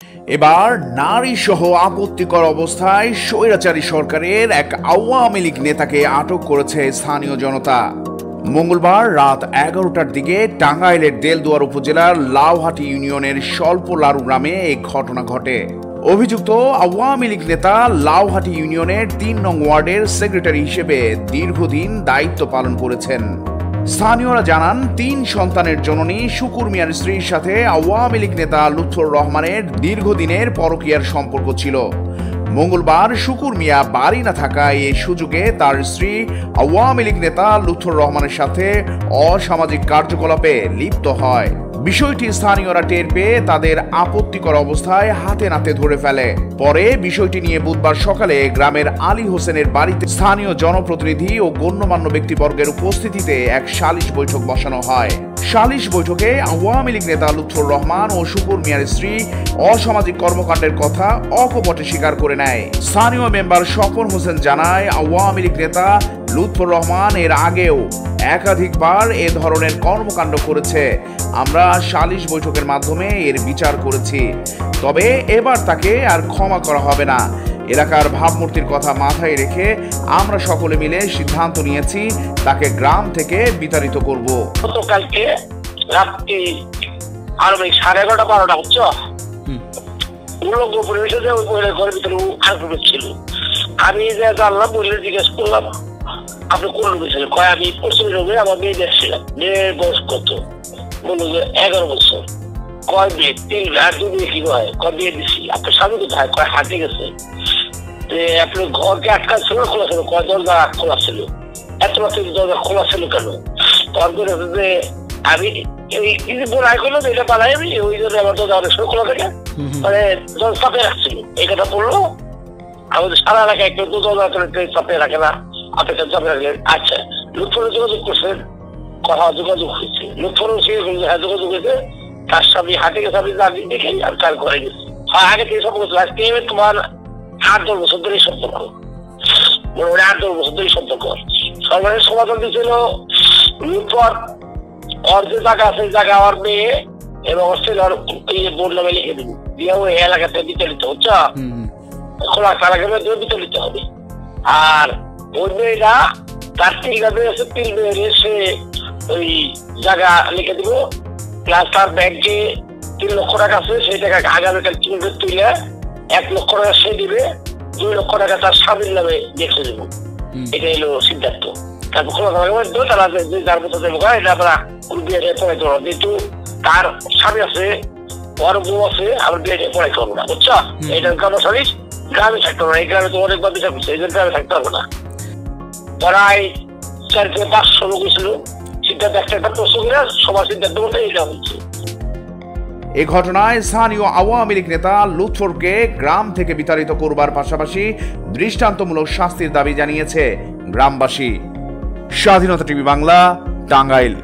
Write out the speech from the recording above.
এবার নারী সহ আপত্তিকর অবস্থায় স্বৈরাচারী সরকারের এক আওয়ামী লীগ নেতাকে আটক করেছে স্থানীয় জনতা। মঙ্গলবার রাত 11টার দিকে টাঙ্গাইলের দেলদুয়ার উপজেলার লাউহাটি ইউনিয়নের স্বল্পলারু গ্রামে এই ঘটনা ঘটে। অভিযুক্ত আওয়ামী লীগ নেতা লাউহাটি ইউনিয়নের ৩ নং ওয়ার্ডের সেক্রেটারি হিসেবে দীর্ঘদিন দায়িত্ব পালন করেছেন। স্থানীয়রা জানান, ৩ সন্তানের জননী শুকুর মিয়ার স্ত্রীর সাথে আওয়ামী লীগ নেতা লুৎফর রহমানের দীর্ঘদিনের পরকীয়ার সম্পর্ক ছিল। মঙ্গলবার শুকুর মিয়া বাড়ি না থাকায় এই সুযোগে তার স্ত্রী আওয়ামী লীগ নেতা লুৎফর রহমানের সাথে অসামাজিক কার্যকলাপে লিপ্ত হয়। বিষয়টি স্থানীয়রা টের পেয়ে তাদের আপত্তিকর অবস্থায় হাতে নাতে ধরে ফেলে। পরে বিষয়টি নিয়ে বুধবার সকালে গ্রামের আলী হোসেনের বাড়িতে স্থানীয় জনপ্রতিনিধি ও গণ্যমান্য ব্যক্তিবর্গের উপস্থিতিতে এক সালিশ বৈঠক বসানো হয়। সালিশ বৈঠকে আওয়ামী লীগ নেতা লুৎফর রহমান ও শুকুর মিয়ার স্ত্রী অসামাজিক কর্মকাণ্ডের কথা অকপটে স্বীকার করে নেয়। স্থানীয় মেম্বার স্বপন হোসেন জানায়, আওয়ামী লীগ নেতা লুৎফর রহমান এর আগেও একাধিকবার এ ধরনের কর্মকাণ্ড করেছে। আমরা সালিশ বৈঠকের মাধ্যমে এর বিচার করেছি, তবে এবার তাকে আর ক্ষমা করা হবে না। এলাকার ভাবমূর্তির কথা মাথায় রেখে আমরা সকলে মিলে সিদ্ধান্ত নিয়েছি তাকে গ্রাম থেকে বিতাড়িত করব। গতকালকে রাত্রি আর 11:30 12টা হচ্ছে উলঙ্গ পরিবেশে যে ওই মহিলার ঘরের ভিতরে আগ্রহ ছিল। আমি যে জানলাম, মহিলা জিজ্ঞেস করলাম আপনি কোন রুমে ছিলেন? কয় আমি পশ্চিম রুমে আমার মেয়ে দেখছিলাম। মেয়ের বয়স কত? বললো যে 11 বছর। কয় মেয়ে? 3 আর 2 মেয়ে কি হয়? কয় বিয়ে দিচ্ছি। আপনার স্বামী কোথায়? কয় হাঁটে গেছে। আপনার ঘরকে আটকা ছিল, খোলা ছিল? কয় দরজা খোলা ছিল। এত রাত্রে দরজা খোলা ছিল কেন? তারপরে যে আমি বোনাই করলো এটা বানাই আমি ওই জন্য আমার দরজা অনেক সময় খোলা থাকে, মানে দরজা চাপে রাখছিল। এই কথা বললো। আমাদের সারা এলাকায় কেউ তো দরজা চাপে রাখে না, আপনি চাপে রাখলেন। আচ্ছা, লুৎফরের যোগাযোগ করছেন? কথা যোগাযোগ হয়েছে। লুৎফর যোগাযোগ হয়েছে, তার স্বামী হাটে গেছে, আমি জানি দেখে আর তার ঘরে গেছে। আগে থেকে সম্পর্ক ছিল, আজকে তোমার 8-10 বছর ধরে সম্পর্ক, মোটামুটি 8-10 বছর ধরে সম্পর্ক। সরকারের সমাধান দিয়েছিল লুৎফর ওর যে জায়গা আছে জায়গা আমার মেয়ে এবং ছেলের বোর্ড নামে লিখে দিবি, দিয়ে ওই এলাকাতে বিতাড়িত হচ্ছে, খোলা এলাকার বিতাড়িত হবে। আর ওই মেয়েরা তার 3 গ্রামে আছে, 3 মেয়ের সে ওই জায়গা লিখে দিব, প্লাস তার ব্যাংকে 3 লক্ষ টাকা আছে, সেই টাকা আগামীকাল তুলে 1 লক্ষ টাকা সে দিবে, 2 লক্ষ টাকা তার স্বামীর নামে লিখে দেবো। এটা হলো সিদ্ধান্ত। তারপর খোলা তারা যার মতো দেবো, এটা আমরা বিয়েটা পড়াই করবো, যেহেতু তার স্বামী আছে, ওর বউ আছে, আমরা বিয়েটা পড়াই করবো না, বুঝছো? এটা গ্রামে সালিশ, গ্রামে থাকতে হবে না। এই গ্রামে তো অনেকবার বিচার করছে, এই জন্য গ্রামে থাকতে হবে না। প্রায় 4 থেকে 500 লোক ছিল। সিদ্ধান্ত একটা প্রশ্ন কিনা সবার সিদ্ধান্ত বলতে এটা হচ্ছে। এ ঘটনায় স্থানীয় আওয়ামী লীগ নেতা লুৎফরকে গ্রাম থেকে বিতাড়িত করবার পাশাপাশি দৃষ্টান্তমূলক শাস্তির দাবি জানিয়েছে গ্রামবাসী। স্বাধীনতা টিভি বাংলা, টাঙ্গাইল।